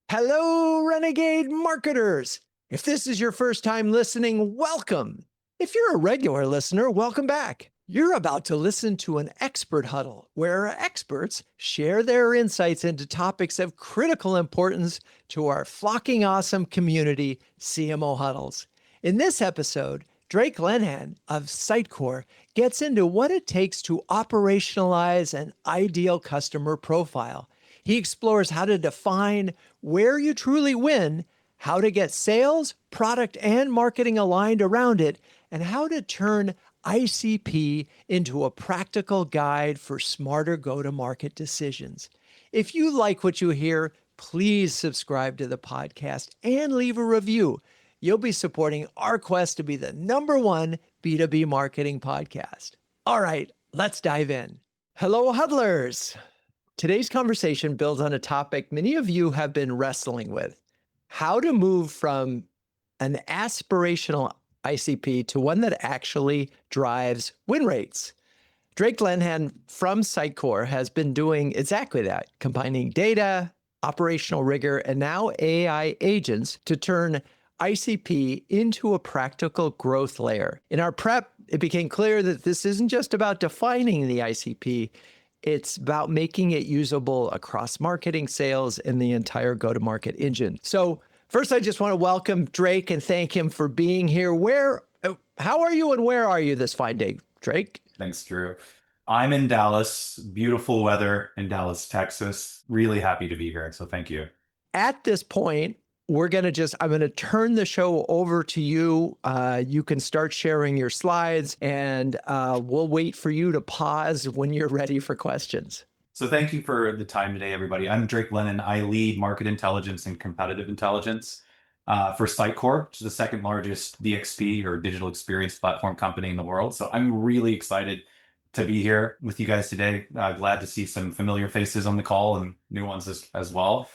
Hello, Renegade marketers. If this is your first time listening, welcome. If you're a regular listener, welcome back. You're about to listen to an expert huddle where experts share their insights into topics of critical importance to our flocking awesome community, CMO huddles. In this episode, Drake Lenhan of Sitecore gets into what it takes to operationalize an ideal customer profile. He explores how to define where you truly win, how to get sales, product, and marketing aligned around it, and how to turn ICP into a practical guide for smarter go-to-market decisions. If you like what you hear, please subscribe to the podcast and leave a review. You'll be supporting our quest to be the #1 B2B marketing podcast. All right, let's dive in. Hello, huddlers. Today's conversation builds on a topic many of you have been wrestling with: how to move from an aspirational ICP to one that actually drives win rates. Drake Lenhan from Sitecore has been doing exactly that, combining data, operational rigor, and now AI agents to turn ICP into a practical growth layer. In our prep, it became clear that this isn't just about defining the ICP, it's about making it usable across marketing, sales, and the entire go-to-market engine. So first, I just want to welcome Drake and thank him for being here. How are you and where are you this fine day, Drake? Thanks, Drew. I'm in Dallas, beautiful weather in Dallas, Texas. Really happy to be here. So thank you. At this point, I'm going to turn the show over to you. You can start sharing your slides and we'll wait for you to pause when you're ready for questions. So thank you for the time today, everybody. I'm Drake Lenhan. I lead market intelligence and competitive intelligence for Sitecore, which is the second largest DXP or digital experience platform company in the world. So I'm really excited to be here with you guys today. Glad to see some familiar faces on the call and new ones as well.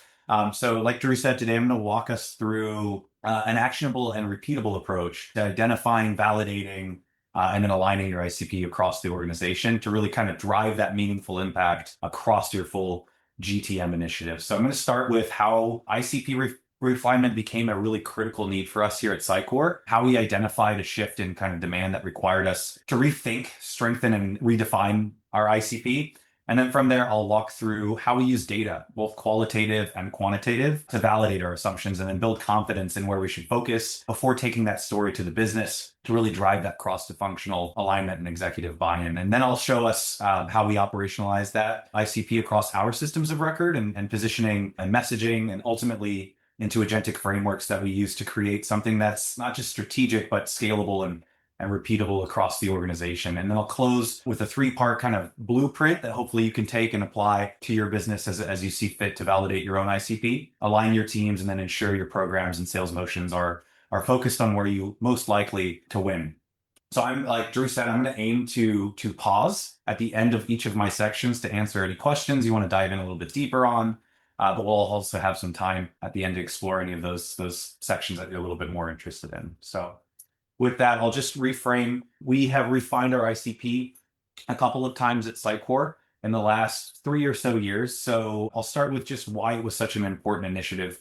So like Drew said, today I'm going to walk us through an actionable and repeatable approach to identifying, validating, and then aligning your ICP across the organization to really kind of drive that meaningful impact across your full GTM initiative. So I'm going to start with how ICP refinement became a really critical need for us here at Sitecore, how we identified a shift in kind of demand that required us to rethink, strengthen, and redefine our ICP. And then from there, I'll walk through how we use data, both qualitative and quantitative, to validate our assumptions and then build confidence in where we should focus before taking that story to the business to really drive that cross-functional alignment and executive buy-in. And then I'll show us how we operationalize that ICP across our systems of record and positioning and messaging, and ultimately into agentic frameworks that we use to create something that's not just strategic, but scalable and repeatable across the organization. And then I'll close with a 3-part kind of blueprint that hopefully you can take and apply to your business as you see fit to validate your own ICP, align your teams, and then ensure your programs and sales motions are focused on where you most likely to win. So I'm, like Drew said, I'm going to aim to pause at the end of each of my sections to answer any questions you want to dive in a little bit deeper on. But we'll also have some time at the end to explore any of those sections that you're a little bit more interested in. So with that, I'll just reframe. We have refined our ICP a couple of times at Sitecore in the last 3 or so years. So I'll start with just why it was such an important initiative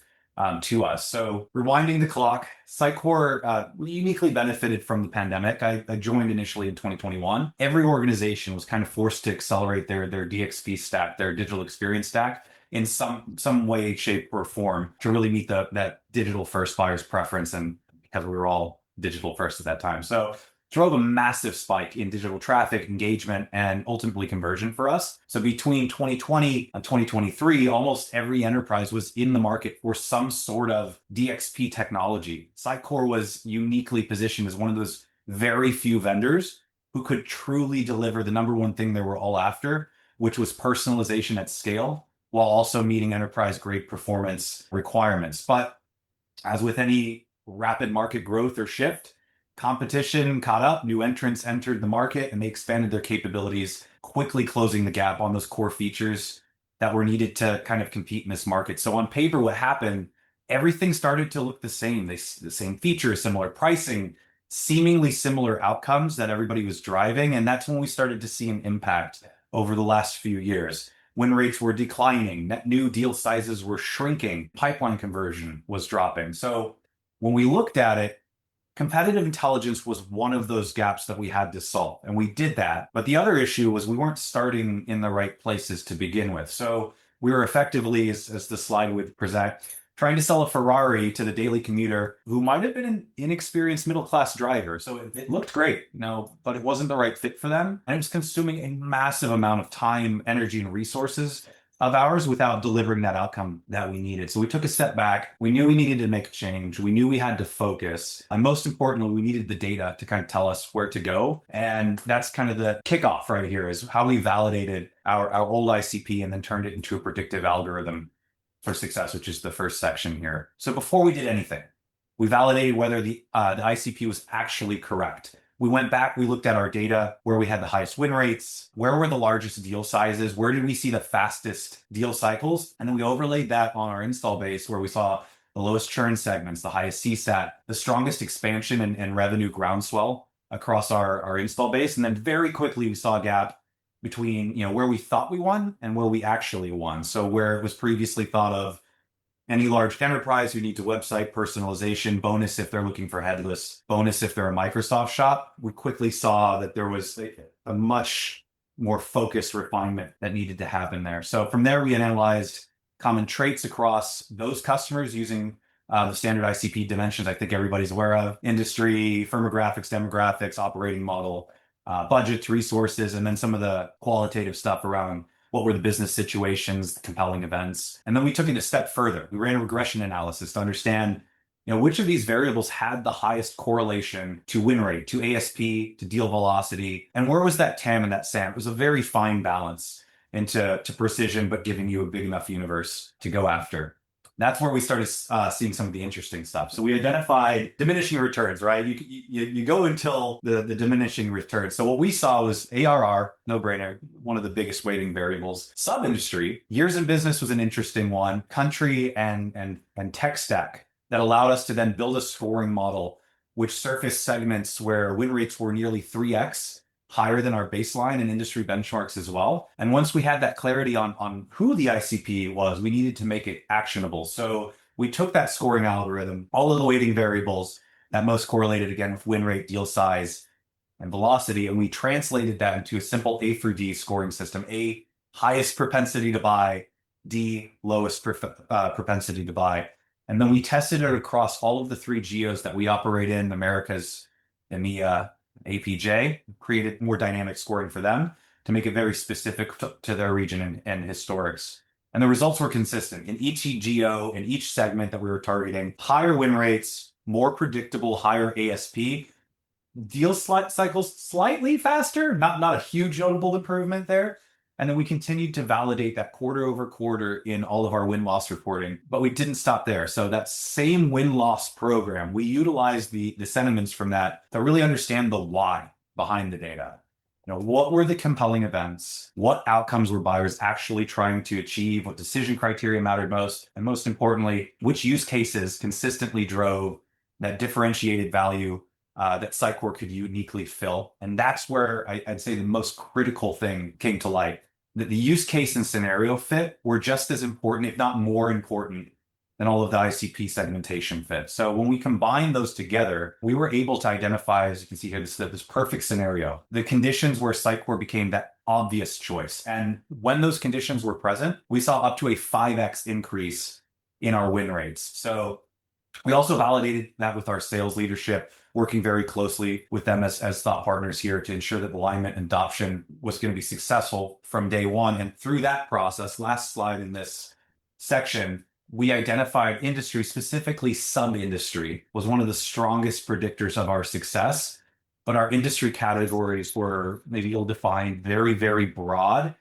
to us. So rewinding the clock, Sitecore uniquely benefited from the pandemic. I joined initially in 2021. Every organization was kind of forced to accelerate their DXP stack, their digital experience stack, in some way, shape, or form to really meet that digital first buyer's preference, and because we were all digital first at that time. So drove a massive spike in digital traffic, engagement, and ultimately conversion for us. So between 2020 and 2023, almost every enterprise was in the market for some sort of DXP technology. Sitecore was uniquely positioned as one of those very few vendors who could truly deliver the #1 thing they were all after, which was personalization at scale, while also meeting enterprise-grade performance requirements. But as with any rapid market growth or shift, competition caught up, new entrants entered the market, and they expanded their capabilities, quickly closing the gap on those core features that were needed to kind of compete in this market. So on paper, what happened, everything started to look the same. The same features, similar pricing, seemingly similar outcomes that everybody was driving. And that's when we started to see an impact over the last few years. Win rates were declining, net new deal sizes were shrinking, pipeline conversion was dropping. So when we looked at it, competitive intelligence was one of those gaps that we had to solve, and we did that. But the other issue was we weren't starting in the right places to begin with. So we were effectively, as the slide would present, trying to sell a Ferrari to the daily commuter who might have been an inexperienced middle-class driver. So it looked great, but it wasn't the right fit for them. And it was consuming a massive amount of time, energy, and resources of ours without delivering that outcome that we needed. So we took a step back. We knew we needed to make a change. We knew we had to focus. And most importantly, we needed the data to kind of tell us where to go. And that's kind of the kickoff right here, is how we validated our old ICP and then turned it into a predictive algorithm for success, which is the first section here. So before we did anything, we validated whether the ICP was actually correct. We went back, we looked at our data, where we had the highest win rates, where were the largest deal sizes, where did we see the fastest deal cycles, and then we overlaid that on our install base, where we saw the lowest churn segments, the highest CSAT, the strongest expansion and revenue groundswell across our install base. And then very quickly we saw a gap between where we thought we won and where we actually won. So where it was previously thought of any large enterprise who needs a website personalization, bonus if they're looking for headless, bonus if they're a Microsoft shop, we quickly saw that there was a much more focused refinement that needed to happen there. So from there, we analyzed common traits across those customers using the standard ICP dimensions I think everybody's aware of: industry, firmographics, demographics, operating model, budgets, resources, and then some of the qualitative stuff around what were the business situations, the compelling events. And then we took it a step further. We ran a regression analysis to understand which of these variables had the highest correlation to win rate, to ASP, to deal velocity, and where was that TAM and that SAM. It was a very fine balance into precision, but giving you a big enough universe to go after. That's where we started seeing some of the interesting stuff. So we identified diminishing returns, right? You go until the diminishing returns. So what we saw was ARR, no brainer, one of the biggest weighting variables. Sub-industry, years in business was an interesting one. Country and tech stack that allowed us to then build a scoring model which surfaced segments where win rates were nearly 3x higher than our baseline and industry benchmarks as well. And once we had that clarity on who the ICP was, we needed to make it actionable. So we took that scoring algorithm, all of the weighting variables that most correlated again with win rate, deal size, and velocity, and we translated that into a simple A through D scoring system. A, highest propensity to buy; D, lowest propensity to buy. And then we tested it across all of the 3 geos that we operate in: Americas, EMEA, APJ, created more dynamic scoring for them to make it very specific to their region and historics. And the results were consistent in each geo, in each segment that we were targeting: higher win rates, more predictable, higher ASP, deal cycles slightly faster, not a huge notable improvement there. And then we continued to validate that quarter over quarter in all of our win-loss reporting, but we didn't stop there. So that same win-loss program, we utilized the sentiments from that to really understand the why behind the data. What were the compelling events? What outcomes were buyers actually trying to achieve? What decision criteria mattered most? And most importantly, which use cases consistently drove that differentiated value that Sitecore could uniquely fill? And that's where I'd say the most critical thing came to light. That the use case and scenario fit were just as important, if not more important, than all of the ICP segmentation fit. So when we combined those together, we were able to identify, as you can see here, this perfect scenario, the conditions where Sitecore became that obvious choice. And when those conditions were present, we saw up to a 5x increase in our win rates. So we also validated that with our sales leadership, working very closely with them as thought partners here to ensure that alignment and adoption was going to be successful from day one. And through that process, last slide in this section, we identified industry, specifically sub-industry, was one of the strongest predictors of our success. But our industry categories were maybe ill-defined, very, very broad,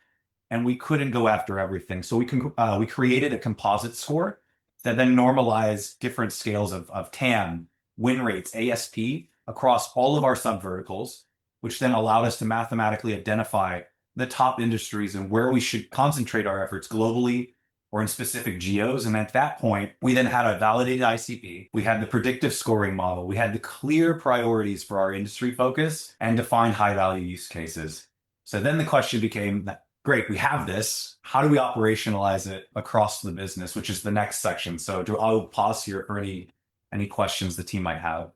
and we couldn't go after everything. So we created a composite score that then normalized different scales of TAM, win rates, ASP across all of our subverticals, which then allowed us to mathematically identify the top industries and where we should concentrate our efforts globally or in specific geos. And at that point, we then had a validated ICP. We had the predictive scoring model. We had the clear priorities for our industry focus and defined high value use cases. So then the question became, great, we have this. How do we operationalize it across the business, which is the next section. So I'll pause here for any questions the team might have.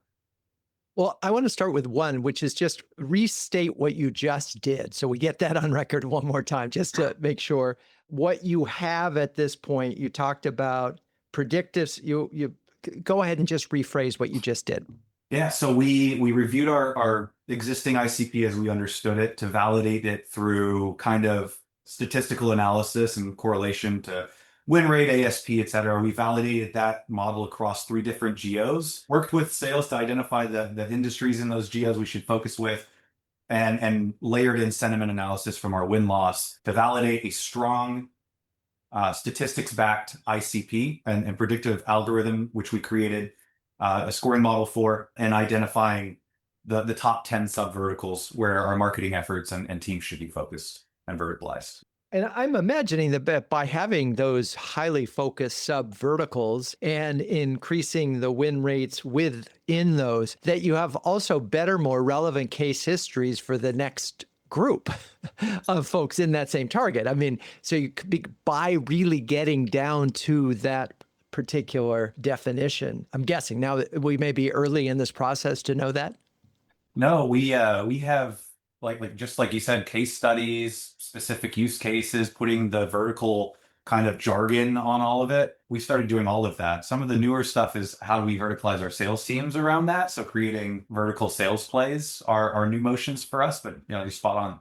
Well, I want to start with one, which is just restate what you just did. So we get that on record one more time, just to make sure what you have at this point. You talked about predictives. You go ahead and just rephrase what you just did. Yeah, so we reviewed our existing ICP as we understood it to validate it through kind of statistical analysis and correlation to win rate, ASP, et cetera. We validated that model across 3 different geos, worked with sales to identify the industries in those geos we should focus with, and layered in sentiment analysis from our win-loss to validate a strong statistics-backed ICP and predictive algorithm, which we created a scoring model for, and identifying the top 10 subverticals where our marketing efforts and teams should be focused and verticalized. And I'm imagining that by having those highly focused sub verticals and increasing the win rates within those, that you have also better, more relevant case histories for the next group of folks in that same target. I mean, so you could be by really getting down to that particular definition. I'm guessing now that we may be early in this process to know that. No, we have like just like you said, case studies, specific use cases, putting the vertical kind of jargon on all of it. We started doing all of that. Some of the newer stuff is how we verticalize our sales teams around that. So creating vertical sales plays are new motions for us, but you're spot on.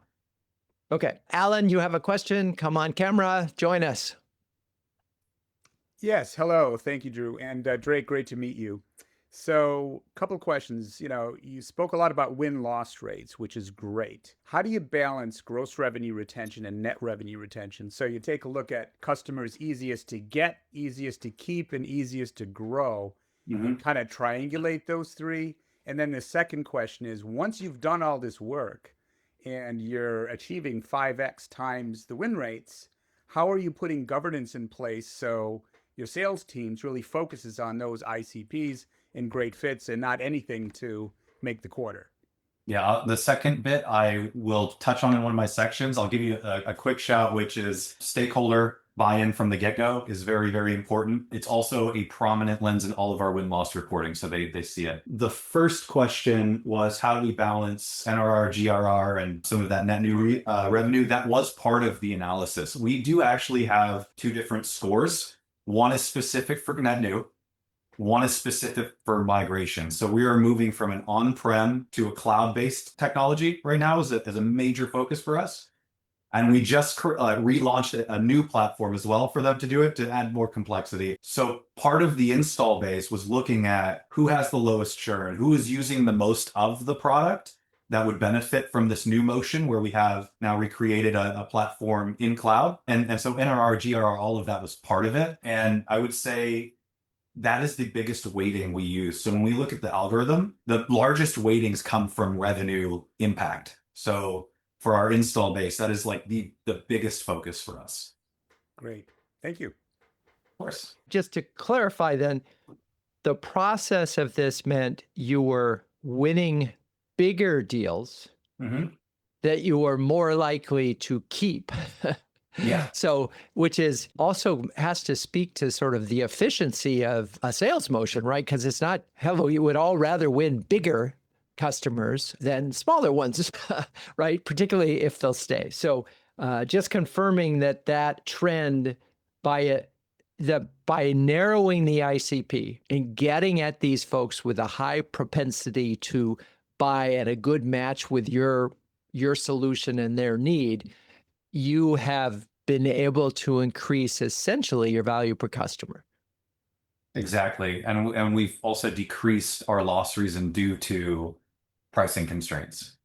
Okay. Alan, you have a question? Come on camera, join us. Yes, hello. Thank you, Drew. And Drake, great to meet you. So, a couple of questions. You spoke a lot about win-loss rates, which is great. How do you balance gross revenue retention and net revenue retention? So you take a look at customers easiest to get, easiest to keep, and easiest to grow, and kind of triangulate those 3. And then the second question is, once you've done all this work and you're achieving 5x times the win rates, how are you putting governance in place so your sales teams really focuses on those ICPs and great fits and not anything to make the quarter? Yeah, the second bit I will touch on in one of my sections. I'll give you a quick shout, which is stakeholder buy-in from the get-go is very, very important. It's also a prominent lens in all of our win-loss reporting, so they see it. The first question was, how do we balance NRR, GRR, and some of that net new revenue? That was part of the analysis. We do actually have 2 different scores. One is specific for net new. One is specific for migration. So we are moving from an on-prem to a cloud-based technology right now as a major focus for us. And we just relaunched a new platform as well for them to do it, to add more complexity. So part of the install base was looking at who has the lowest churn, who is using the most of the product that would benefit from this new motion where we have now recreated a platform in cloud. And so NRR, GRR, all of that was part of it. And I would say that is the biggest weighting we use. So when we look at the algorithm, the largest weightings come from revenue impact. So for our install base, that is like the biggest focus for us. Great. Thank you. Of course. Just to clarify then, the process of this meant you were winning bigger deals that you were more likely to keep. Yeah. So, which is also has to speak to sort of the efficiency of a sales motion, right? Because it's not, hell, you would all rather win bigger customers than smaller ones, right? Particularly if they'll stay. So just confirming that trend by narrowing the ICP and getting at these folks with a high propensity to buy at a good match with your solution and their need, you have been able to increase essentially your value per customer. Exactly. And we've also decreased our loss reason due to pricing constraints.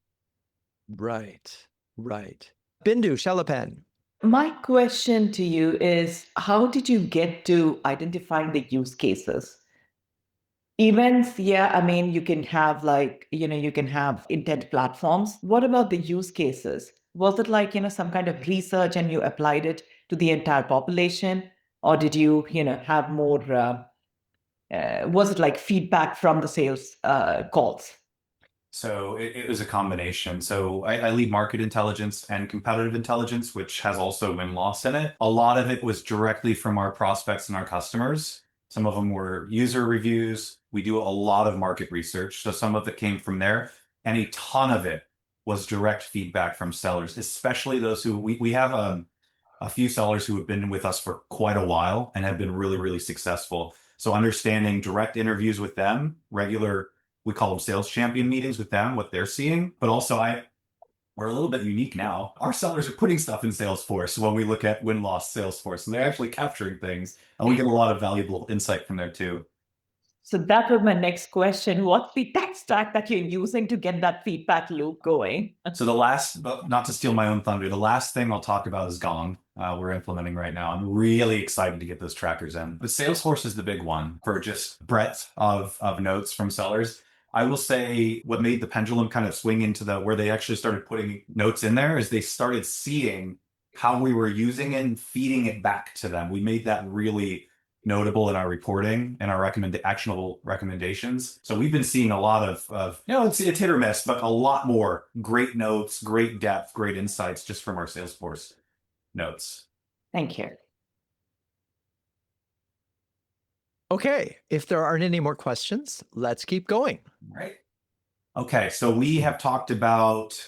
Right. Bindu Shalapan. My question to you is, how did you get to identifying the use cases? Events, yeah, I mean, you can have you can have intent platforms. What about the use cases? Was it like, some kind of research and you applied it to the entire population? Or did you, have more, was it like feedback from the sales calls? So it was a combination. So I lead market intelligence and competitive intelligence, which has also win-loss in it. A lot of it was directly from our prospects and our customers. Some of them were user reviews. We do a lot of market research. So some of it came from there. And a ton of it was direct feedback from sellers, especially those who we have a few sellers who have been with us for quite a while and have been really, really successful. So understanding direct interviews with them, regular, we call them sales champion meetings with them, what they're seeing. But also we're a little bit unique now. Our sellers are putting stuff in Salesforce when we look at win-loss Salesforce, and they're actually capturing things. And we get a lot of valuable insight from there too. So that was my next question. What's the tech stack that you're using to get that feedback loop going? So the last, but not to steal my own thunder, the last thing I'll talk about is Gong. We're implementing right now. I'm really excited to get those trackers in. But Salesforce is the big one for just breadth of notes from sellers. I will say what made the pendulum kind of swing into where they actually started putting notes in there is they started seeing how we were using it and feeding it back to them. We made that really notable in our reporting and our actionable recommendations. So we've been seeing a lot of it's hit or miss, but a lot more great notes, great depth, great insights just from our Salesforce notes. Thank you. Okay, if there aren't any more questions, let's keep going. Right. Okay, so we have talked about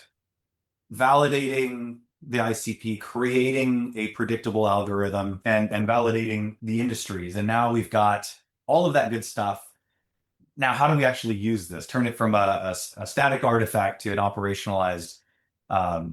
validating the ICP, creating a predictable algorithm, and validating the industries. And now we've got all of that good stuff. Now, how do we actually use this? Turn it from a static artifact to an operationalized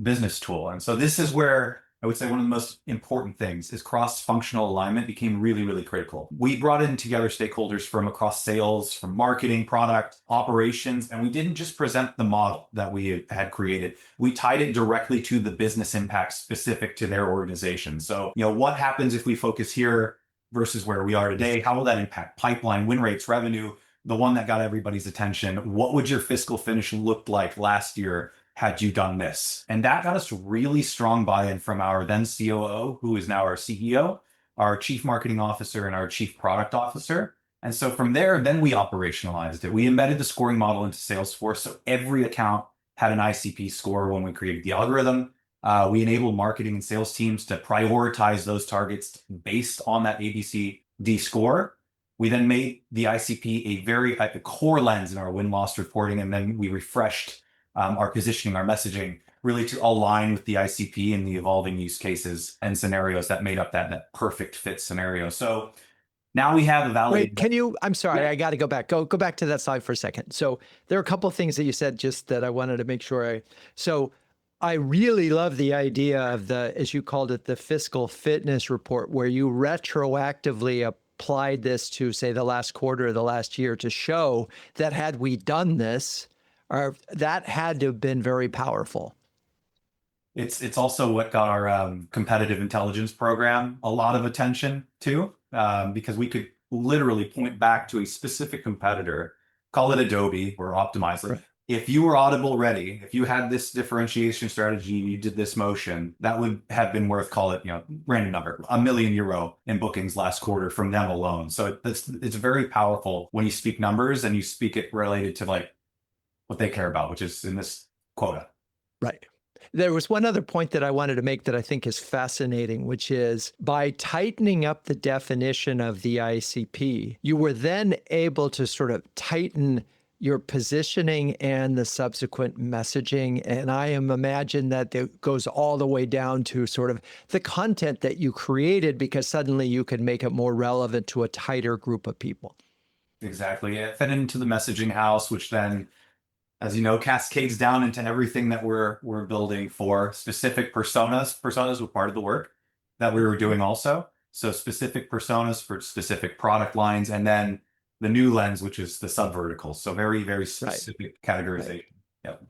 business tool. And so this is where I would say one of the most important things is cross-functional alignment became really, really critical. We brought in together stakeholders from across sales, from marketing, product, operations, and we didn't just present the model that we had created. We tied it directly to the business impact specific to their organization. So, what happens if we focus here versus where we are today? How will that impact pipeline, win rates, revenue? The one that got everybody's attention. What would your fiscal finish look like last year had you done this? And that got us really strong buy-in from our then COO, who is now our CEO, our chief marketing officer, and our chief product officer. And so from there, then we operationalized it. We embedded the scoring model into Salesforce. So every account had an ICP score when we created the algorithm. We enabled marketing and sales teams to prioritize those targets based on that ABCD score. We then made the ICP a core lens in our win-loss reporting, and then we refreshed our positioning, our messaging, really to align with the ICP and the evolving use cases and scenarios that made up that perfect fit scenario. So now we have a validated. Wait, I'm sorry, I got to go back. Go back to that slide for a second. So there are a couple of things that you said just that I wanted to make sure so I really love the idea of as you called it, the fiscal fitness report, where you retroactively applied this to, say, the last quarter of the last year to show that had we done this, that had to have been very powerful. It's also what got our competitive intelligence program a lot of attention too, because we could literally point back to a specific competitor, call it Adobe or Optimize. Right. If you were Audible ready, if you had this differentiation strategy, and you did this motion, that would have been worth, call it, random number, €1 million in bookings last quarter from them alone. So it's very powerful when you speak numbers and you speak it related to what they care about, which is in this quota. Right. There was one other point that I wanted to make that I think is fascinating, which is by tightening up the definition of the ICP, you were then able to sort of tighten your positioning and the subsequent messaging. And I imagine that it goes all the way down to sort of the content that you created, because suddenly you could make it more relevant to a tighter group of people. Exactly. It fed into the messaging house, which then, as you know, cascades down into everything that we're building for specific personas. Personas were part of the work that we were doing also. So specific personas for specific product lines, and then the new lens, which is the sub-verticals. So very, very specific categorization. Right. Yep.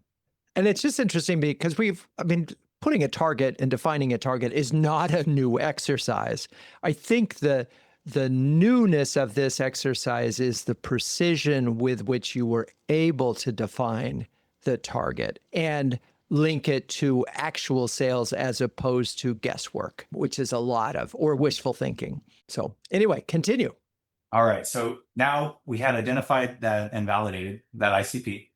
And it's just interesting because putting a target and defining a target is not a new exercise. I think the newness of this exercise is the precision with which you were able to define the target and link it to actual sales as opposed to guesswork, which is a lot of, or wishful thinking. So anyway, continue. All right. So now we had identified that and validated that ICP.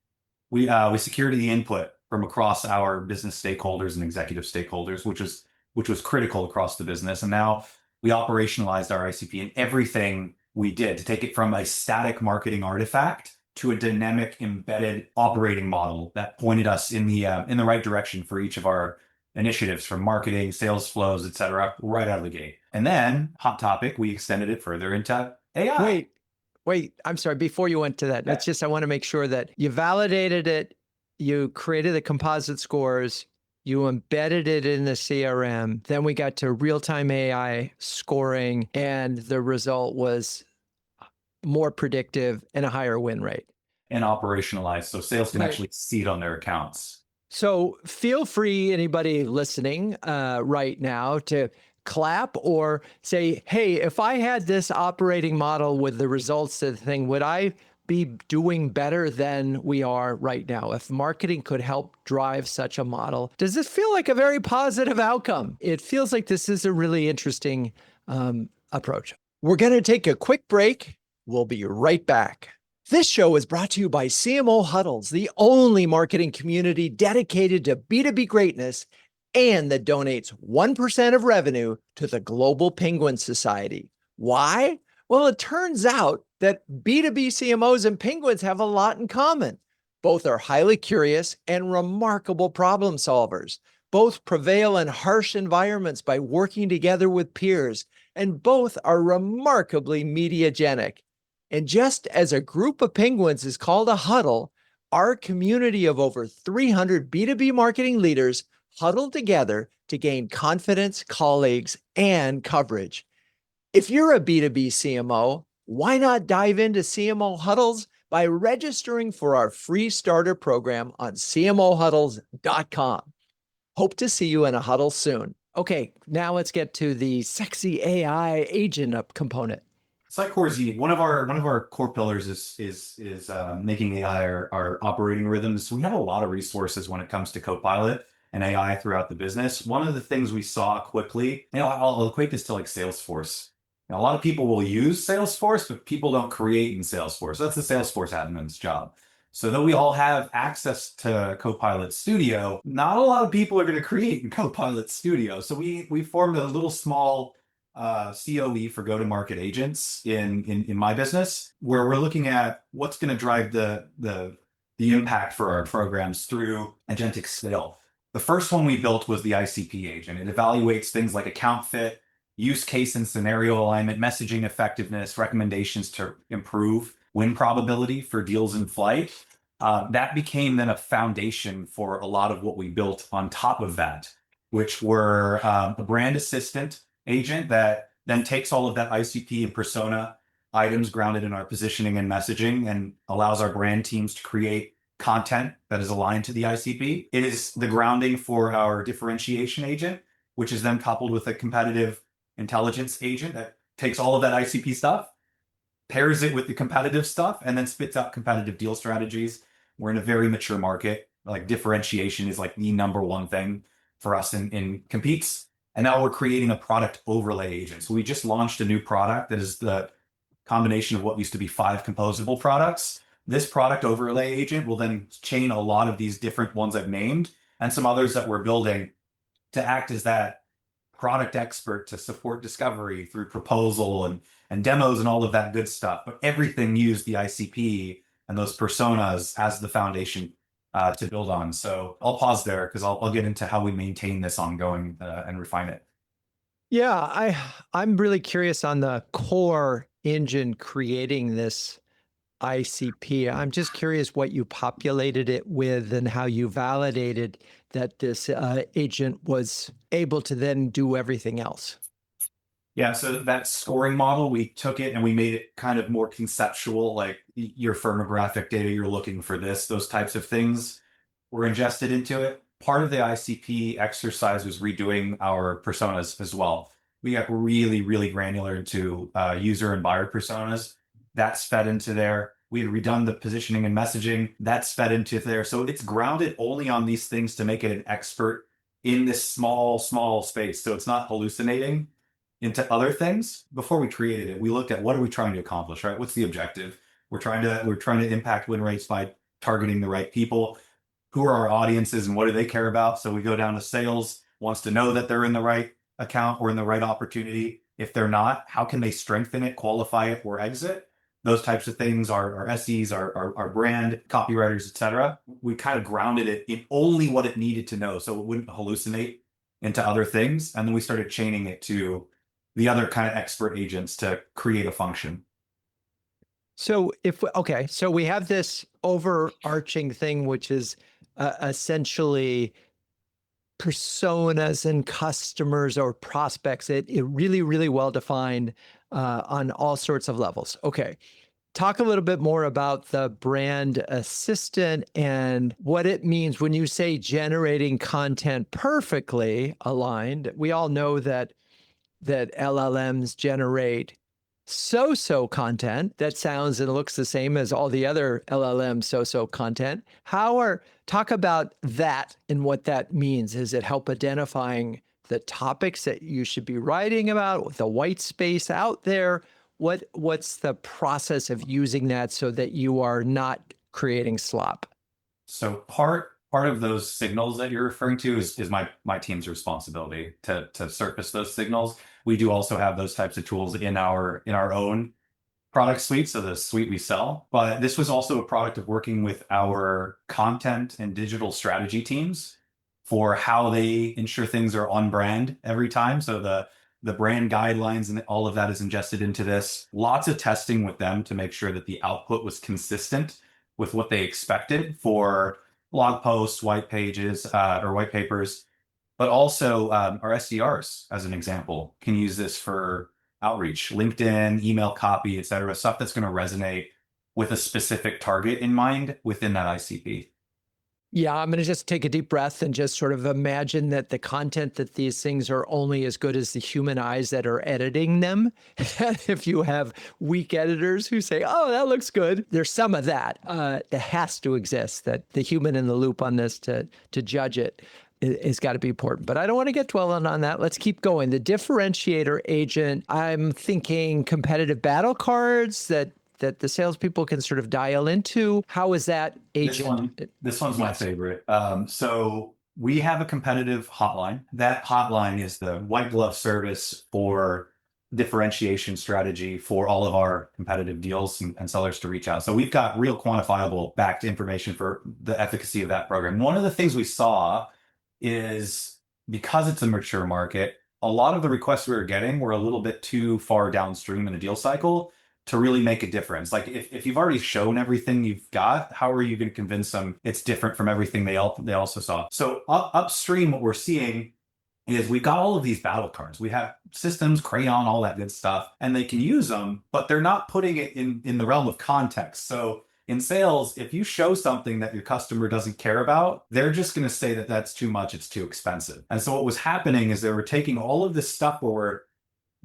We secured the input from across our business stakeholders and executive stakeholders, which was critical across the business. And now we operationalized our ICP in everything we did to take it from a static marketing artifact to a dynamic embedded operating model that pointed us in the right direction for each of our initiatives, from marketing, sales flows, et cetera, right out of the gate. And then, hot topic, we extended it further into AI. Wait, I'm sorry. Before you went to that, Yeah. it's just I want to make sure that you validated it, you created the composite scores, you embedded it in the CRM, then we got to real-time AI scoring, and the result was more predictive and a higher win rate. And operationalize, so sales can Right. actually see it on their accounts. So feel free, anybody listening right now, to clap or say, hey, if I had this operating model with the results of the thing, would I be doing better than we are right now? If marketing could help drive such a model, does this feel like a very positive outcome? It feels like this is a really interesting approach. We're going to take a quick break. We'll be right back. This show is brought to you by CMO Huddles, the only marketing community dedicated to B2B greatness and that donates 1% of revenue to the Global Penguin Society. Why? Well, it turns out that B2B CMOs and penguins have a lot in common. Both are highly curious and remarkable problem solvers. Both prevail in harsh environments by working together with peers, and both are remarkably mediagenic. And just as a group of penguins is called a huddle, our community of over 300 B2B marketing leaders huddle together to gain confidence, colleagues, and coverage. If you're a B2B CMO, why not dive into CMO Huddles by registering for our free starter program on cmohuddles.com. Hope to see you in a huddle soon. Okay, now let's get to the sexy AI agent up component. Sitecore is one of our core pillars is making AI our operating rhythms. We have a lot of resources when it comes to Copilot and AI throughout the business. One of the things we saw quickly, I'll equate this to like Salesforce. A lot of people will use Salesforce, but people don't create in Salesforce. That's the Salesforce admin's job. So though we all have access to Copilot Studio, not a lot of people are going to create in Copilot Studio. So we formed a little small COE for go-to-market agents in my business, where we're looking at what's going to drive the impact for our programs through agentic scale. The first one we built was the ICP agent. It evaluates things like account fit, use case and scenario alignment, messaging effectiveness, recommendations to improve win probability for deals in flight. That became then a foundation for a lot of what we built on top of that, which were a brand assistant agent that then takes all of that ICP and persona items grounded in our positioning and messaging and allows our brand teams to create content that is aligned to the ICP. It is the grounding for our differentiation agent, which is then coupled with a competitive intelligence agent that takes all of that ICP stuff, pairs it with the competitive stuff, and then spits out competitive deal strategies. We're in a very mature market. Like differentiation is like the number one thing for us in competes. And now we're creating a product overlay agent. So we just launched a new product that is the combination of what used to be 5 composable products. This product overlay agent will then chain a lot of these different ones I've named and some others that we're building to act as that product expert to support discovery through proposal and demos and all of that good stuff. But everything used the ICP and those personas as the foundation to build on. So I'll pause there because I'll get into how we maintain this ongoing and refine it. Yeah, I'm really curious on the core engine creating this ICP. I'm just curious what you populated it with and how you validated that this agent was able to then do everything else. Yeah, so that scoring model, we took it and we made it kind of more conceptual, like your firmographic data, you're looking for this, those types of things were ingested into it. Part of the ICP exercise was redoing our personas as well. We got really, really granular into user and buyer personas. That's fed into there. We had redone the positioning and messaging. That's fed into there. So it's grounded only on these things to make it an expert in this small space. So it's not hallucinating into other things. Before we created it, we looked at what are we trying to accomplish, right? What's the objective? We're trying to impact win rates by targeting the right people. Who are our audiences and what do they care about? So we go down to sales, wants to know that they're in the right account or in the right opportunity. If they're not, how can they strengthen it, qualify it, or exit? Those types of things, our SEs, our brand, copywriters, etc. We kind of grounded it in only what it needed to know so it wouldn't hallucinate into other things. And then we started chaining it to the other kind of expert agents to create a function. So so we have this overarching thing, which is essentially personas and customers or prospects. It really, really well defined on all sorts of levels. Okay. Talk a little bit more about the brand assistant and what it means when you say generating content perfectly aligned. We all know that LLMs generate so-so content that sounds and looks the same as all the other LLM so-so content. Talk about that and what that means. Does it help identifying the topics that you should be writing about, the white space out there? What's the process of using that so that you are not creating slop? So part of those signals that you're referring to is my team's responsibility to surface those signals. We do also have those types of tools in our own product suite, so the suite we sell. But this was also a product of working with our content and digital strategy teams for how they ensure things are on brand every time. So the brand guidelines and all of that is ingested into this. Lots of testing with them to make sure that the output was consistent with what they expected for blog posts, white pages, or white papers. But also our SDRs, as an example, can use this for outreach, LinkedIn, email copy, et cetera, stuff that's going to resonate with a specific target in mind within that ICP. Yeah, I'm going to just take a deep breath and just sort of imagine that the content that these things are only as good as the human eyes that are editing them. If you have weak editors who say, oh, that looks good, there's some of that that has to exist, that the human in the loop on this to judge it is got to be important. But I don't want to get dwelling on that. Let's keep going. The differentiator agent, I'm thinking competitive battle cards that the salespeople can sort of dial into. How is that agent? This one's my favorite. So we have a competitive hotline. That hotline is the white glove service for differentiation strategy for all of our competitive deals and sellers to reach out. So we've got real quantifiable backed information for the efficacy of that program. One of the things we saw is because it's a mature market, a lot of the requests we were getting were a little bit too far downstream in the deal cycle to really make a difference. Like if you've already shown everything you've got, how are you going to convince them it's different from everything they also saw? So upstream, what we're seeing is we've got all of these battle cards. We have systems, crayon, all that good stuff, and they can use them, but they're not putting it in the realm of context. So in sales, if you show something that your customer doesn't care about, they're just going to say that that's too much, it's too expensive. And so what was happening is they were taking all of this stuff where we're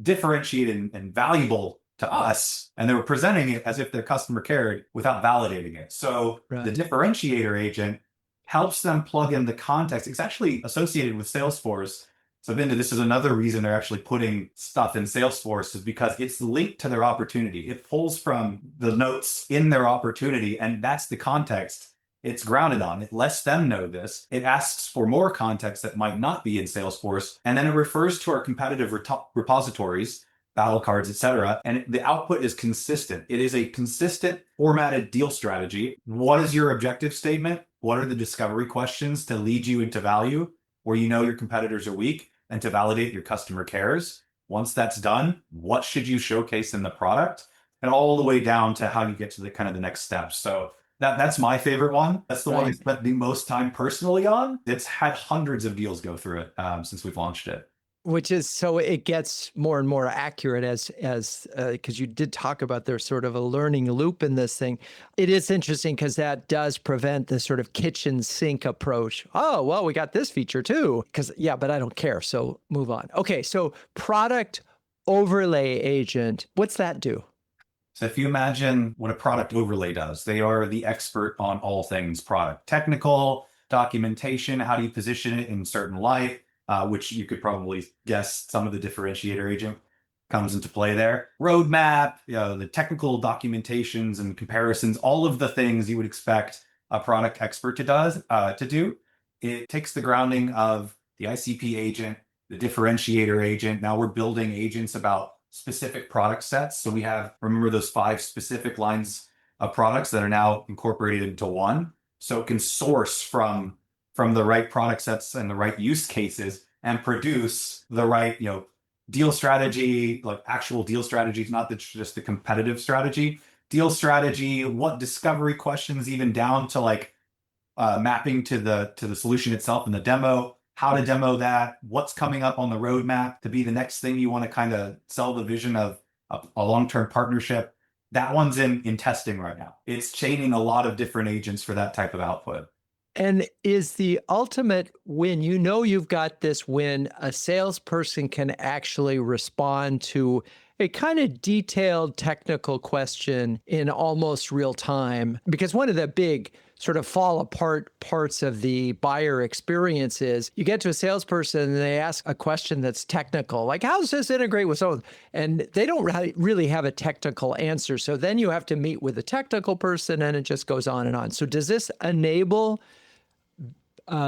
differentiated and valuable to us, and they were presenting it as if their customer cared without validating it. So the differentiator agent helps them plug in the context. It's actually associated with Salesforce. So Vinda, this is another reason they're actually putting stuff in Salesforce, is because it's linked to their opportunity. It pulls from the notes in their opportunity, and that's the context it's grounded on. It lets them know this. It asks for more context that might not be in Salesforce, and then it refers to our competitive repositories, battle cards, etc. And the output is consistent. It is a consistent formatted deal strategy. What is your objective statement? What are the discovery questions to lead you into value where you know your competitors are weak and to validate your customer cares? Once that's done, what should you showcase in the product? And all the way down to how you get to the kind of the next steps. So that's my favorite one. That's the one I spent the most time personally on. It's had hundreds of deals go through it since we've launched it. Which is, so it gets more and more accurate as because you did talk about there's sort of a learning loop in this thing. It is interesting because that does prevent the sort of kitchen sink approach. Oh, well, we got this feature too. Because yeah, but I don't care. So move on. Okay, so product overlay agent, what's that do? So if you imagine what a product overlay does, they are the expert on all things product. Technical, documentation, how do you position it in certain light? Which you could probably guess some of the differentiator agent comes into play there. Roadmap, the technical documentations and comparisons, all of the things you would expect a product expert to do. It takes the grounding of the ICP agent, the differentiator agent. Now we're building agents about specific product sets. So we have, remember those 5 specific lines of products that are now incorporated into one. So it can source from the right product sets and the right use cases and produce the right, deal strategy, like actual deal strategies, not just the competitive strategy, deal strategy, what discovery questions, even down to like mapping to the solution itself in the demo, how to demo that, what's coming up on the roadmap to be the next thing you want to kind of sell the vision of a long-term partnership. That one's in testing right now. It's chaining a lot of different agents for that type of output. And is the ultimate win, you've got this when a salesperson can actually respond to a kind of detailed technical question in almost real time? Because one of the big sort of fall apart parts of the buyer experience is you get to a salesperson and they ask a question that's technical, like, how does this integrate with so? And they don't really have a technical answer. So then you have to meet with a technical person and it just goes on and on. So does this enable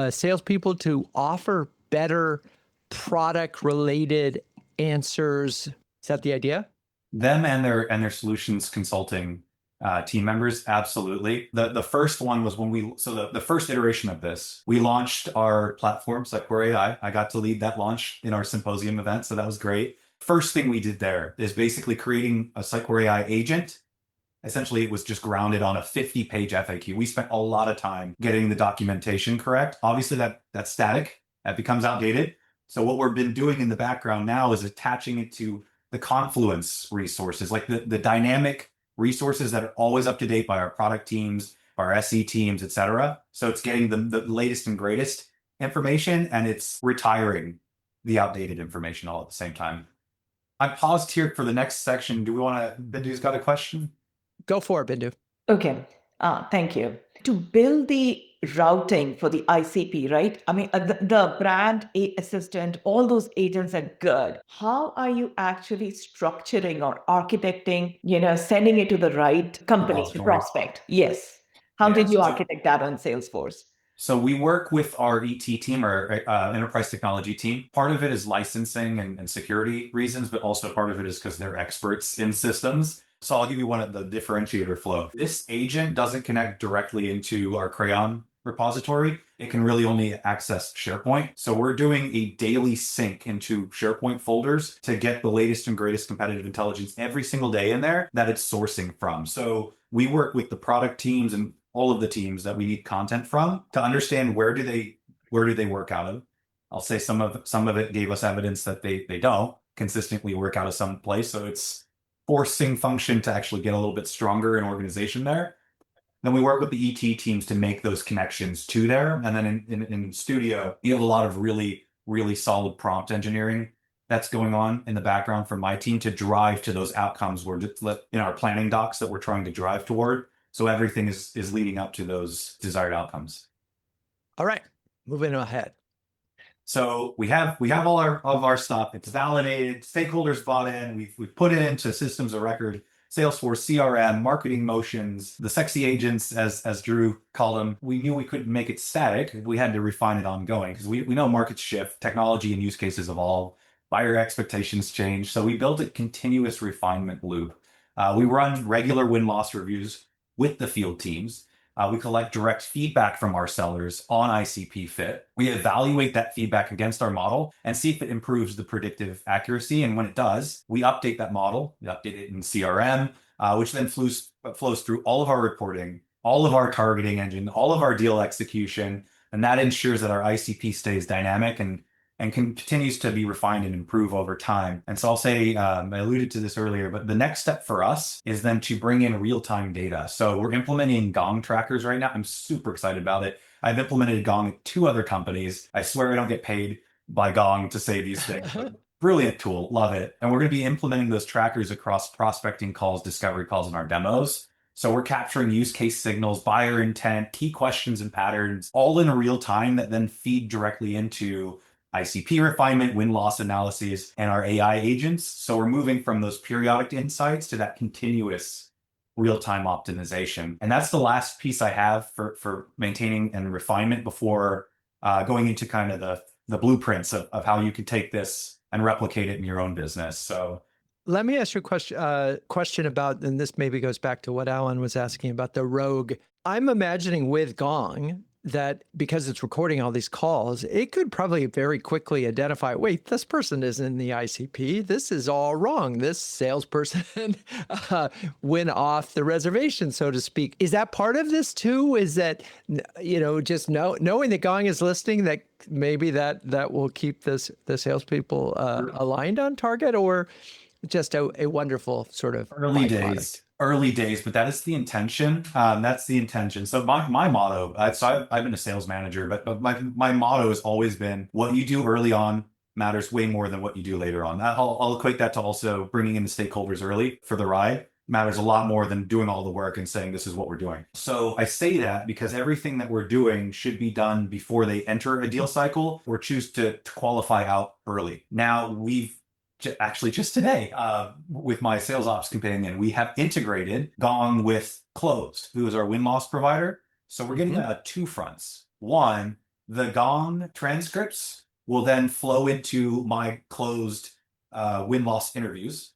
salespeople to offer better product-related answers? Is that the idea? Them and their solutions consulting team members, absolutely. The first one was when the first iteration of this, we launched our platform, Sitecore AI. I got to lead that launch in our symposium event, so that was great. First thing we did there is basically creating a Sitecore AI agent. Essentially, it was just grounded on a 50-page FAQ. We spent a lot of time getting the documentation correct. Obviously, that's static. That becomes outdated. So what we've been doing in the background now is attaching it to the Confluence resources, like the dynamic resources that are always up to date by our product teams, our SE teams, et cetera. So it's getting the latest and greatest information, and it's retiring the outdated information all at the same time. I paused here for the next section. Do we want to, Bindu's got a question? Go for it, Bindu. Okay, thank you. To build the routing for the ICP, right? I mean, the brand assistant, all those agents are good. How are you actually structuring or architecting, sending it to the right company, the prospect? Yes. How did you architect that on Salesforce? So we work with our ET team, or enterprise technology team. Part of it is licensing and security reasons, but also part of it is because they're experts in systems. So I'll give you one of the differentiator flow. This agent doesn't connect directly into our Crayon repository. It can really only access SharePoint. So we're doing a daily sync into SharePoint folders to get the latest and greatest competitive intelligence every single day in there that it's sourcing from. So we work with the product teams and all of the teams that we need content from to understand where do they work out of. I'll say some of it gave us evidence that they don't consistently work out of some place. So it's forcing function to actually get a little bit stronger in organization there. Then we work with the ET teams to make those connections to there. And then in Studio, you have a lot of really, really solid prompt engineering that's going on in the background from my team to drive to those outcomes we're in our planning docs that we're trying to drive toward. So everything is leading up to those desired outcomes. All right, moving ahead. So we have all of our stuff. It's validated. Stakeholders bought in. We've put it into systems of record, Salesforce, CRM, marketing motions, the sexy agents, as Drew called them. We knew we couldn't make it static. We had to refine it ongoing because we know markets shift, technology and use cases evolve, buyer expectations change. So we built a continuous refinement loop. We run regular win-loss reviews with the field teams. We collect direct feedback from our sellers on ICP fit. We evaluate that feedback against our model and see if it improves the predictive accuracy. And when it does, we update that model. We update it in CRM, which then flows through all of our reporting, all of our targeting engine, all of our deal execution. And that ensures that our ICP stays dynamic and continues to be refined and improve over time. And so I'll say, I alluded to this earlier, but the next step for us is then to bring in real-time data. So we're implementing Gong trackers right now. I'm super excited about it. I've implemented Gong at 2 other companies. I swear I don't get paid by Gong to say these things. Brilliant tool, love it. And we're going to be implementing those trackers across prospecting calls, discovery calls, and our demos. So we're capturing use case signals, buyer intent, key questions and patterns, all in real time that then feed directly into ICP refinement, win-loss analyses, and our AI agents. So we're moving from those periodic insights to that continuous real-time optimization. And that's the last piece I have for maintaining and refinement before going into kind of the blueprints of how you could take this and replicate it in your own business. So let me ask you a question about, and this maybe goes back to what Alan was asking about the rogue. I'm imagining with Gong that because it's recording all these calls, it could probably very quickly identify, wait, this person isn't in the ICP. This is all wrong. This salesperson went off the reservation, so to speak. Is that part of this too? Is that, just knowing that Gong is listening, that maybe that will keep the salespeople aligned on target, or just a wonderful sort of early byproduct? days, but that is the intention. That's the intention. So my motto, I've been a sales manager, but my motto has always been, what you do early on matters way more than what you do later on. I'll equate that to also bringing in the stakeholders early for the ride matters a lot more than doing all the work and saying, this is what we're doing. So I say that because everything that we're doing should be done before they enter a deal cycle or choose to qualify out early. Now actually just today, with my sales ops companion, we have integrated Gong with Closed, who is our win-loss provider. So we're getting two fronts. One, the Gong transcripts will then flow into my Closed win-loss interviews,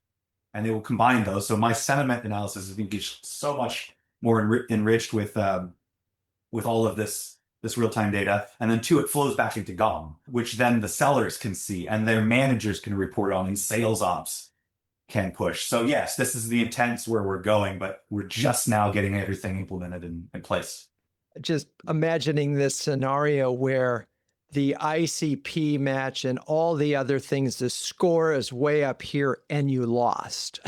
and they will combine those. So my sentiment analysis is going to be so much more enriched with all of this real-time data. And then two, it flows back into Gong, which then the sellers can see and their managers can report on and sales ops can push. So yes, this is the intent where we're going, but we're just now getting everything implemented in place. Just imagining this scenario where the ICP match and all the other things, the score is way up here and you lost.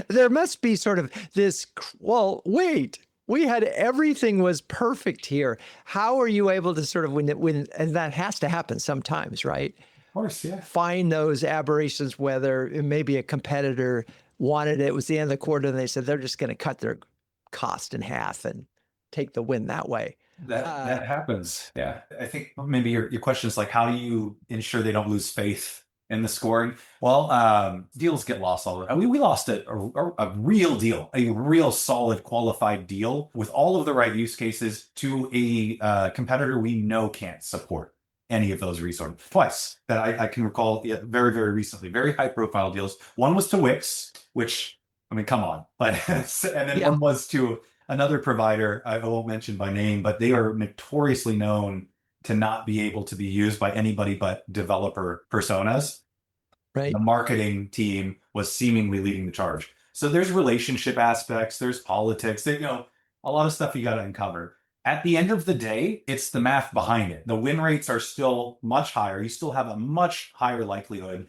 There must be sort of this, well, wait, we had everything was perfect here. How are you able to sort of win? And that has to happen sometimes, right? Of course, yeah. Find those aberrations, whether maybe a competitor wanted it was the end of the quarter and they said they're just going to cut their cost in half and take the win that way. That happens. Yeah. I think maybe your question is like, how do you ensure they don't lose faith in the scoring? Well, deals get lost all the time. We lost a real deal, a real solid qualified deal with all of the right use cases to a competitor we know can't support any of those resources. Twice that I can recall, very, very recently, very high profile deals. One was to Wix, which, I mean, come on. But and then one was to another provider, I won't mention by name, but they are notoriously known to not be able to be used by anybody but developer personas. Right. The marketing team was seemingly leading the charge. So there's relationship aspects, there's politics, a lot of stuff you got to uncover. At the end of the day, it's the math behind it. The win rates are still much higher. You still have a much higher likelihood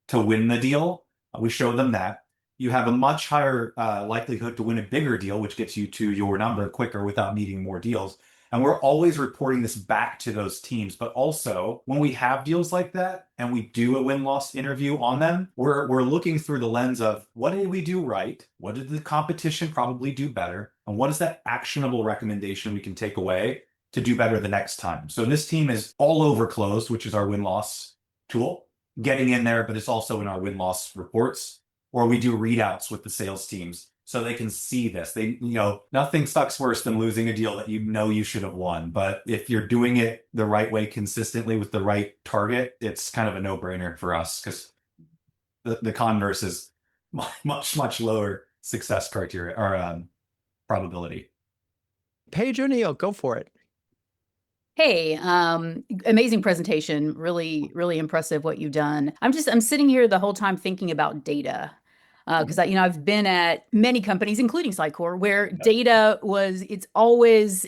to win the deal. We show them that. You have a much higher likelihood to win a bigger deal, which gets you to your number quicker without needing more deals. And we're always reporting this back to those teams. But also, when we have deals like that and we do a win-loss interview on them, we're looking through the lens of, what did we do right? What did the competition probably do better? And what is that actionable recommendation we can take away to do better the next time? So this team is all over Closed, which is our win-loss tool, getting in there, but it's also in our win-loss reports. Or we do readouts with the sales teams so they can see this. Nothing sucks worse than losing a deal that you should have won. But if you're doing it the right way consistently with the right target, it's kind of a no-brainer for us because the converse is much, much lower success criteria or probability. Paige O'Neill, go for it. Hey, amazing presentation. Really, really impressive what you've done. I'm sitting here the whole time thinking about data. Because I've been at many companies, including Sitecore, where data it's always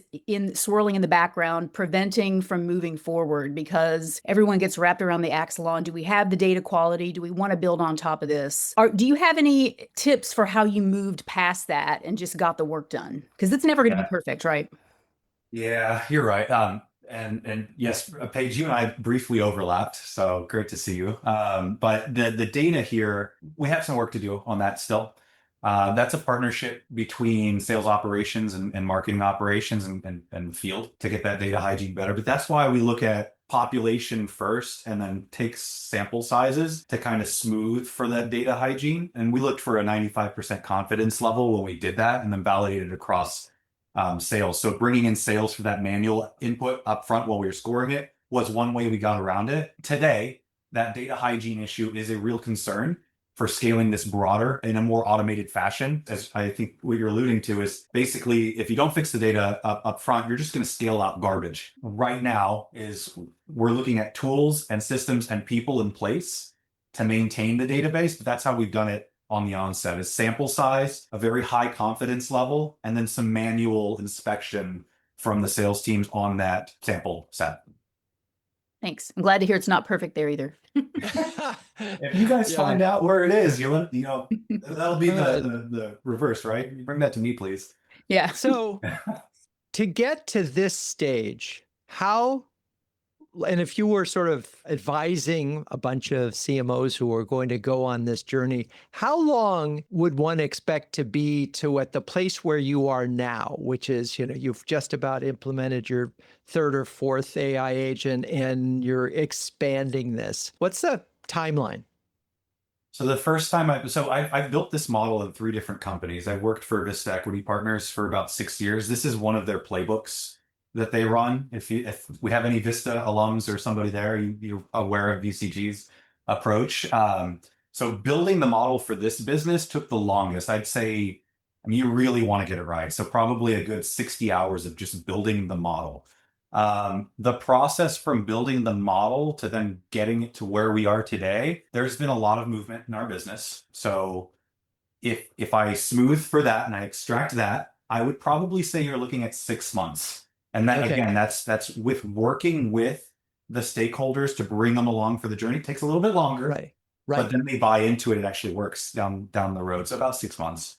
swirling in the background, preventing from moving forward because everyone gets wrapped around the axle on, do we have the data quality? Do we want to build on top of this? Do you have any tips for how you moved past that and just got the work done? Because it's never going to be perfect, right? Yeah, you're right. And yes, Paige, you and I briefly overlapped, so great to see you. But the data here, we have some work to do on that still. That's a partnership between sales operations and marketing operations and field to get that data hygiene better. But that's why we look at population first and then takes sample sizes to kind of smooth for that data hygiene. And we looked for a 95% confidence level when we did that and then validated across sales. So bringing in sales for that manual input up front while we were scoring it was one way we got around it. Today, that data hygiene issue is a real concern for scaling this broader in a more automated fashion. As I think what you're alluding to is basically, if you don't fix the data up front, you're just going to scale out garbage. Right now is we're looking at tools and systems and people in place to maintain the database, but that's how we've done it on the onset, is sample size, a very high confidence level, and then some manual inspection from the sales teams on that sample set. Thanks. I'm glad to hear it's not perfect there either. If you guys find out where it is, that'll be the reverse, right? Bring that to me, please. Yeah. So to get to this stage, and if you were sort of advising a bunch of CMOs who are going to go on this journey, how long would one expect to be to at the place where you are now, which is, you've just about implemented your third or fourth AI agent and you're expanding this? What's the timeline? So the first time I built this model in 3 different companies. I worked for Vista Equity Partners for about 6 years. This is one of their playbooks that they run. If we have any Vista alums or somebody there, you're aware of VCG's approach. So building the model for this business took the longest. I'd say, you really want to get it right. So probably a good 60 hours of just building the model. The process from building the model to then getting it to where we are today, there's been a lot of movement in our business. So if I smooth for that and I extract that, I would probably say you're looking at 6 months. And then again, that's with working with the stakeholders to bring them along for the journey. It takes a little bit longer, Right. But then they buy into it. It actually works down the road. So about 6 months.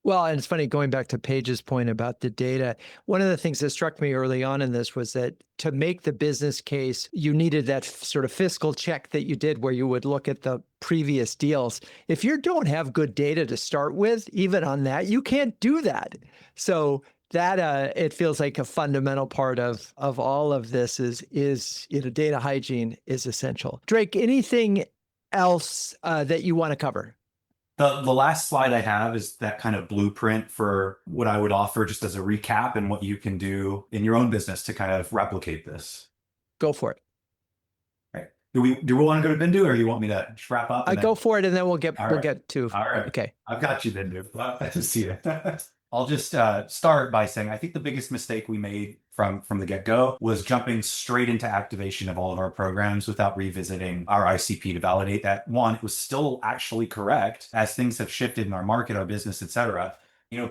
Well, and it's funny, going back to Paige's point about the data, one of the things that struck me early on in this was that to make the business case, you needed that sort of fiscal check that you did where you would look at the previous deals. If you don't have good data to start with, even on that, you can't do that. So that it feels like a fundamental part of all of this is data hygiene is essential. Drake, anything else that you want to cover? The last slide I have is that kind of blueprint for what I would offer just as a recap and what you can do in your own business to kind of replicate this. Go for it. Right. Do we want to go to Bindu, or you want me to just wrap up? Go for it, and then we'll get to. All right. Okay. I've got you, Bindu. Glad to see you. I'll just start by saying I think the biggest mistake we made from the get-go was jumping straight into activation of all of our programs without revisiting our ICP to validate that, one, it was still actually correct as things have shifted in our market, our business, et cetera.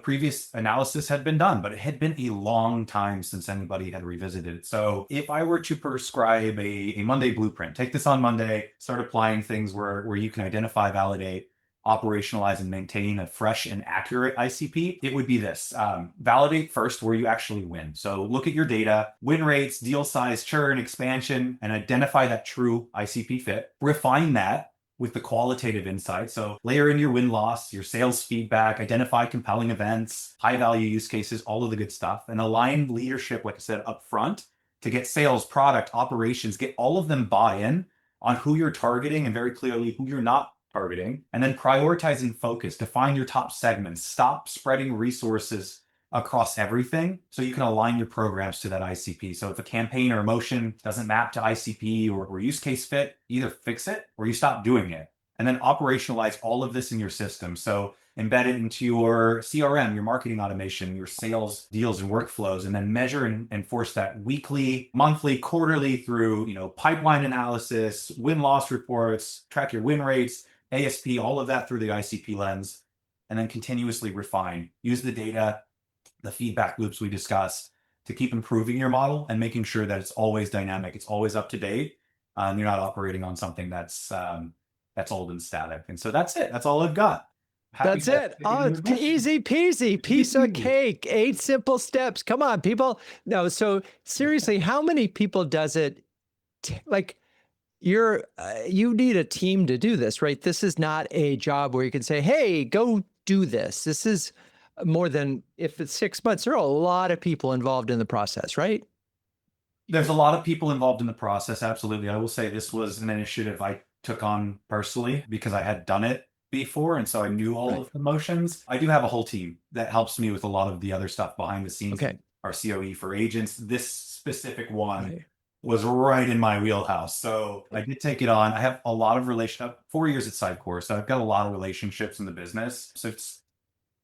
Previous analysis had been done, but it had been a long time since anybody had revisited it. So if I were to prescribe a Monday blueprint, take this on Monday, start applying things where you can identify, validate, operationalize, and maintain a fresh and accurate ICP, it would be this. Validate first where you actually win. So look at your data, win rates, deal size, churn, expansion, and identify that true ICP fit. Refine that with the qualitative insight. So layer in your win-loss, your sales feedback, identify compelling events, high-value use cases, all of the good stuff, and align leadership, like I said, up front to get sales, product, operations, get all of them buy-in on who you're targeting and very clearly who you're not targeting, and then prioritize and focus, define your top segments, stop spreading resources across everything so you can align your programs to that ICP. So if a campaign or emotion doesn't map to ICP or use case fit, either fix it or you stop doing it. And then operationalize all of this in your system. So embed it into your CRM, your marketing automation, your sales deals and workflows, and then measure and enforce that weekly, monthly, quarterly through, pipeline analysis, win-loss reports, track your win rates, ASP, all of that through the ICP lens, and then continuously refine. Use the data, the feedback loops we discussed to keep improving your model and making sure that it's always dynamic, it's always up to date, and you're not operating on something that's old and static. And so that's it. That's all I've got. That's it. Oh, it's easy peasy, piece of cake, 8 simple steps. Come on, people. No, so seriously, how many people does it? You need a team to do this, right? This is not a job where you can say, hey, go do this. This is more than, if it's 6 months, there are a lot of people involved in the process, right? There's a lot of people involved in the process. Absolutely. I will say this was an initiative I took on personally because I had done it before. And so I knew all Right. of the motions. I do have a whole team that helps me with a lot of the other stuff behind the scenes. Okay. Our COE for agents. This specific one Right. was right in my wheelhouse. So I did take it on. I have a lot of 4 years at Sitecore. So I've got a lot of relationships in the business. So it's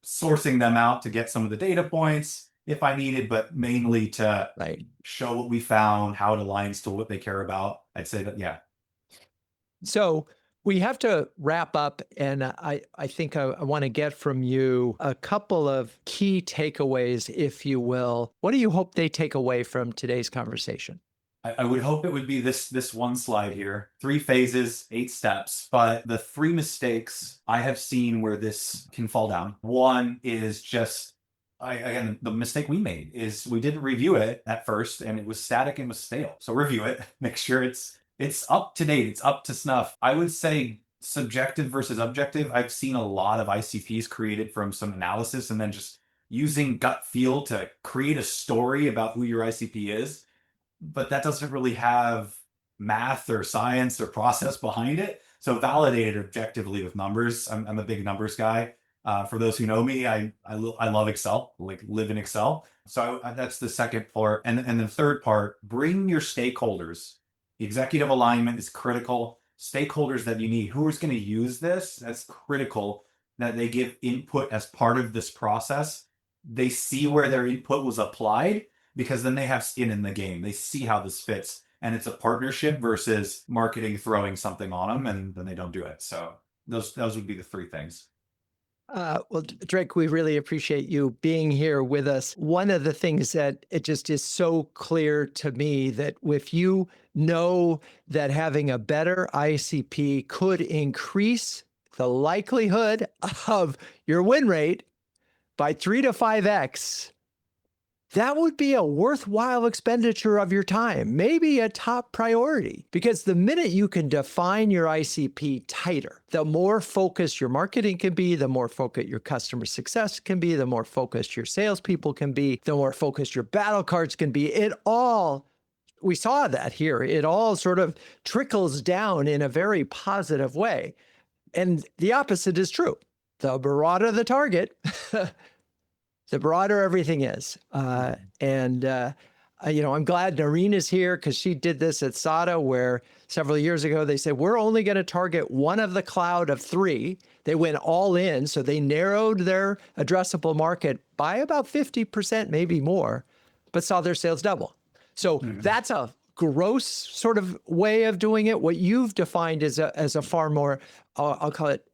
sourcing them out to get some of the data points if I needed, but mainly to Right. show what we found, how it aligns to what they care about. I'd say that, yeah. So we have to wrap up, and I think I want to get from you a couple of key takeaways, if you will. What do you hope they take away from today's conversation? I would hope it would be this one slide here. 3 phases, 8 steps. But the 3 mistakes I have seen where this can fall down. One is just, again, the mistake we made is we didn't review it at first, and it was static and was stale. So review it, make sure it's up to date, it's up to snuff. I would say subjective versus objective. I've seen a lot of ICPs created from some analysis and then just using gut feel to create a story about who your ICP is. But that doesn't really have math or science or process behind it. So validate it objectively with numbers. I'm a big numbers guy. For those who know me, I love Excel, like live in Excel. So that's the second part. And the third part, bring your stakeholders. Executive alignment is critical. Stakeholders that you need, who is going to use this, that's critical that they give input as part of this process. They see where their input was applied, because then they have skin in the game. They see how this fits, and it's a partnership versus marketing throwing something on them and then they don't do it. So those would be the 3 things. Well, Drake, we really appreciate you being here with us. One of the things that it just is so clear to me that if you know that having a better ICP could increase the likelihood of your win rate by 3 to 5x, that would be a worthwhile expenditure of your time, maybe a top priority, because the minute you can define your ICP tighter, the more focused your marketing can be, the more focused your customer success can be, the more focused your salespeople can be, the more focused your battle cards can be. We saw that here. It all sort of trickles down in a very positive way. And the opposite is true. The broader the target, the broader everything is. I'm glad Noreen is here because she did this at SADA, where several years ago they said, we're only going to target one of the cloud of 3. They went all in. So they narrowed their addressable market by about 50%, maybe more, but saw their sales double. So that's a gross sort of way of doing it. What you've defined as a far more, I'll call it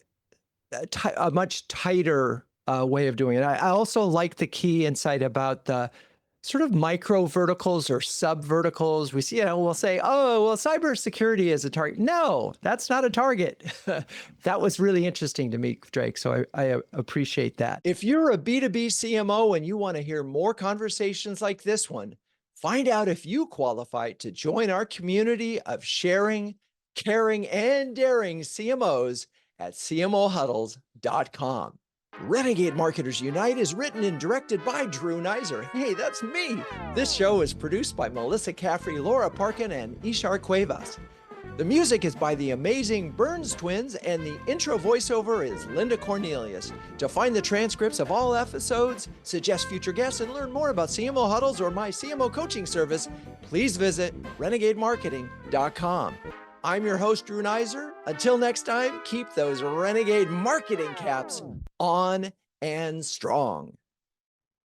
a much tighter way of doing it. I also like the key insight about the sort of micro verticals or sub verticals. We see, we'll say, oh, well, cybersecurity is a target. No, that's not a target. That was really interesting to me, Drake. So I appreciate that. If you're a B2B CMO and you want to hear more conversations like this one, find out if you qualify to join our community of sharing, caring, and daring CMOs at cmohuddles.com. Renegade Marketers Unite is written and directed by Drew Neiser. Hey, that's me. This show is produced by Melissa Caffrey, Laura Parkin, and Ishar Cuevas. The music is by the amazing Burns Twins, and the intro voiceover is Linda Cornelius. To find the transcripts of all episodes, suggest future guests, and learn more about CMO Huddles or my CMO coaching service, please visit renegademarketing.com. I'm your host, Drew Neiser. Until next time, keep those Renegade marketing caps on and strong.